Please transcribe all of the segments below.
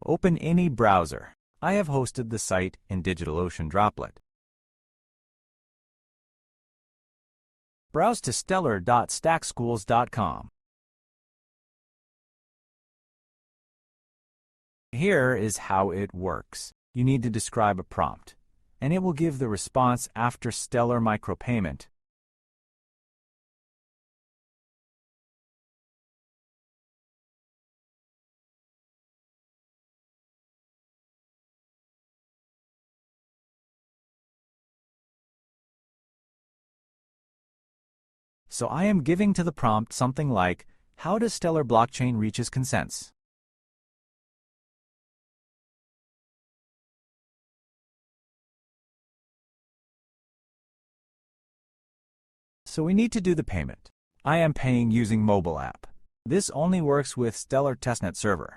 Open any browser. I have hosted the site in DigitalOcean Droplet. Browse to stellar.stackschools.com. Here is how it works. You need to describe a prompt, and it will give the response after Stellar Micropayment. So I am giving to the prompt something like, how does Stellar blockchain reaches consents? So we need to do the payment. I am paying using mobile app. This only works with Stellar testnet server.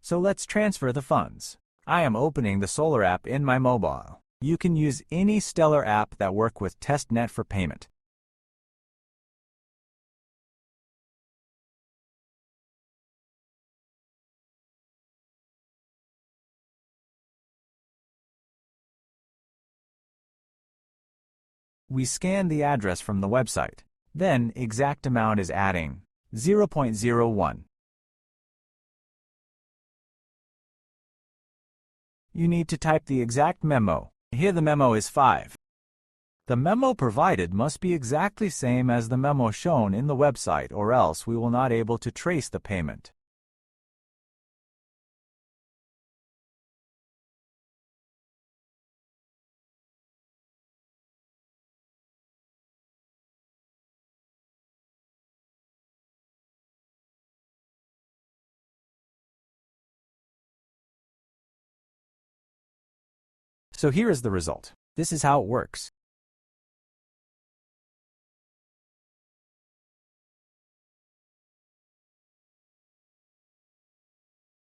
So let's transfer the funds. I am opening the Solar app in my mobile. You can use any Stellar app that work with testnet for payment. We scan the address from the website. Then exact amount is adding 0.01. You need to type the exact memo. Here the memo is 5. The memo provided must be exactly same as the memo shown in the website, or else we will not able to trace the payment. So here is the result. This is how it works.